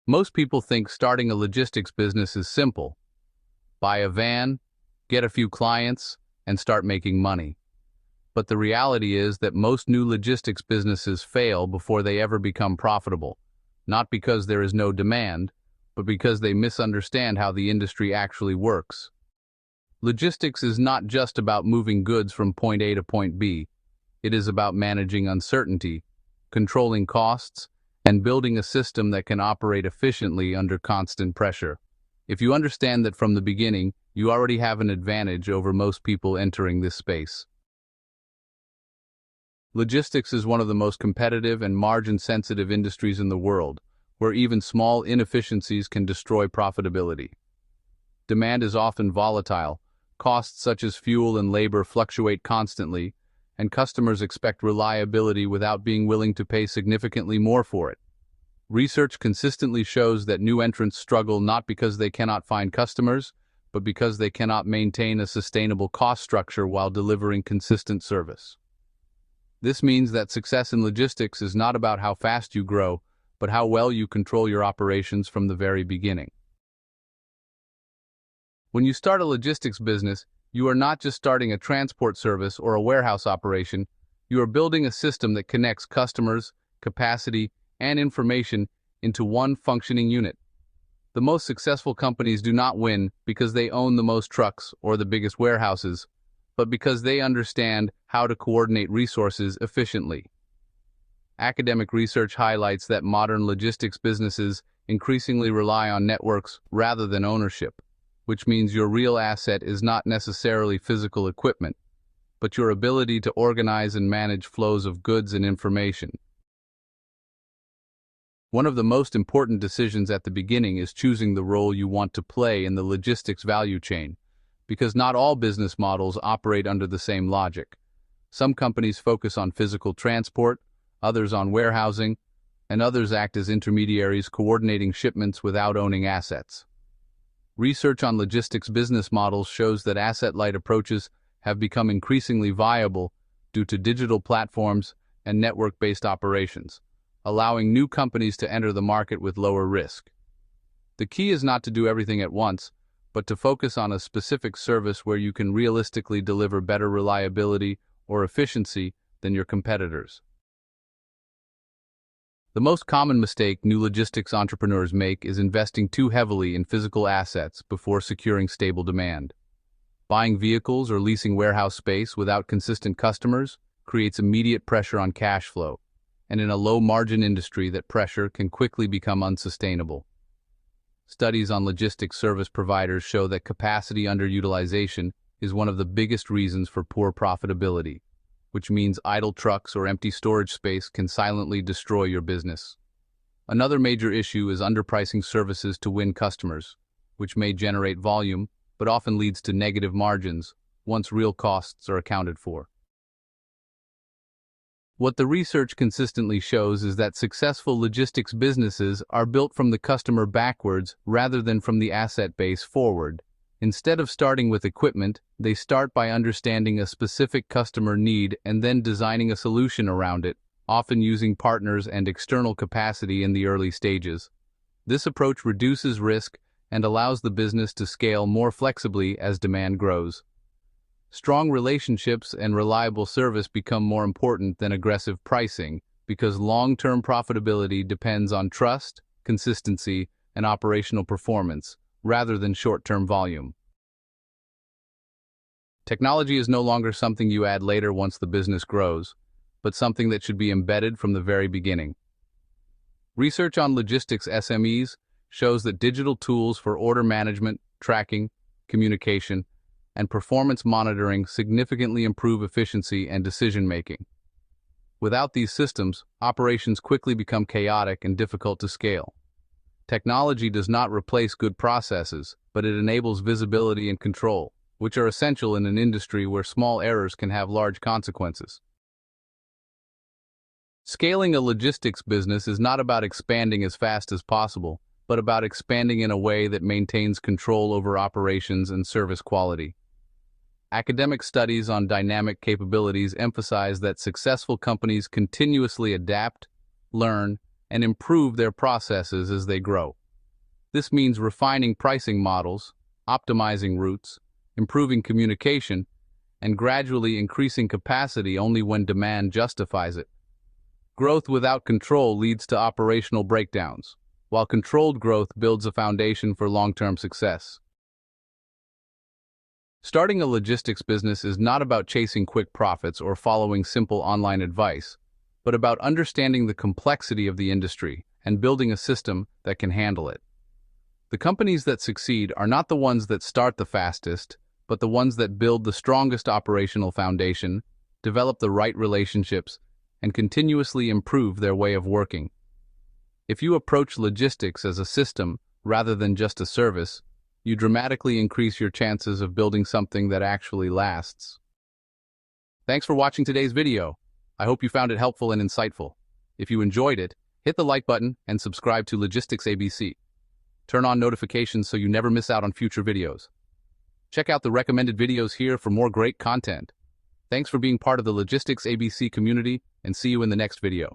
Most people think starting a logistics business is simple. Buy a van, get a few clients, and start making money. But the reality is that most new logistics businesses fail before they ever become profitable, not because there is no demand, but because they misunderstand how the industry actually works. Logistics is not just about moving goods from point A to point B. It is about managing uncertainty, controlling costs, and building a system that can operate efficiently under constant pressure. If you understand that from the beginning, you already have an advantage over most people entering this space. Logistics is one of the most competitive and margin-sensitive industries in the world, where even small inefficiencies can destroy profitability. Demand is often volatile, costs such as fuel and labor fluctuate constantly, and customers expect reliability without being willing to pay significantly more for it. Research consistently shows that new entrants struggle not because they cannot find customers, but because they cannot maintain a sustainable cost structure while delivering consistent service. This means that success in logistics is not about how fast you grow, but how well you control your operations from the very beginning. When you start a logistics business, you are not just starting a transport service or a warehouse operation, you are building a system that connects customers, capacity, and information into one functioning unit. The most successful companies do not win because they own the most trucks or the biggest warehouses, but because they understand how to coordinate resources efficiently. Academic research highlights that modern logistics businesses increasingly rely on networks rather than ownership, which means your real asset is not necessarily physical equipment, but your ability to organize and manage flows of goods and information. One of the most important decisions at the beginning is choosing the role you want to play in the logistics value chain, because not all business models operate under the same logic. Some companies focus on physical transport, others on warehousing, and others act as intermediaries coordinating shipments without owning assets. Research on logistics business models shows that asset-light approaches have become increasingly viable due to digital platforms and network-based operations, allowing new companies to enter the market with lower risk. The key is not to do everything at once, but to focus on a specific service where you can realistically deliver better reliability or efficiency than your competitors. The most common mistake new logistics entrepreneurs make is investing too heavily in physical assets before securing stable demand. Buying vehicles or leasing warehouse space without consistent customers creates immediate pressure on cash flow, and in a low-margin industry, that pressure can quickly become unsustainable. Studies on logistics service providers show that capacity underutilization is one of the biggest reasons for poor profitability, which means idle trucks or empty storage space can silently destroy your business. Another major issue is underpricing services to win customers, which may generate volume, but often leads to negative margins once real costs are accounted for. What the research consistently shows is that successful logistics businesses are built from the customer backwards rather than from the asset base forward. Instead of starting with equipment, they start by understanding a specific customer need and then designing a solution around it, often using partners and external capacity in the early stages. This approach reduces risk and allows the business to scale more flexibly as demand grows. Strong relationships and reliable service become more important than aggressive pricing because long-term profitability depends on trust, consistency, and operational performance, rather than short-term volume. Technology is no longer something you add later once the business grows, but something that should be embedded from the very beginning. Research on logistics SMEs shows that digital tools for order management, tracking, communication, and performance monitoring significantly improve efficiency and decision-making. Without these systems, operations quickly become chaotic and difficult to scale. Technology does not replace good processes, but it enables visibility and control, which are essential in an industry where small errors can have large consequences. Scaling a logistics business is not about expanding as fast as possible, but about expanding in a way that maintains control over operations and service quality. Academic studies on dynamic capabilities emphasize that successful companies continuously adapt, learn, and improve their processes as they grow. This means refining pricing models, optimizing routes, improving communication, and gradually increasing capacity only when demand justifies it. Growth without control leads to operational breakdowns, while controlled growth builds a foundation for long-term success. Starting a logistics business is not about chasing quick profits or following simple online advice, but about understanding the complexity of the industry and building a system that can handle it. The companies that succeed are not the ones that start the fastest, but the ones that build the strongest operational foundation, develop the right relationships, and continuously improve their way of working. If you approach logistics as a system rather than just a service, you dramatically increase your chances of building something that actually lasts. Thanks for watching today's video. I hope you found it helpful and insightful. If you enjoyed it, hit the like button and subscribe to logisticsABC. Turn on notifications so you never miss out on future videos. Check out the recommended videos here for more great content. Thanks for being part of the logisticsABC community, and see you in the next video.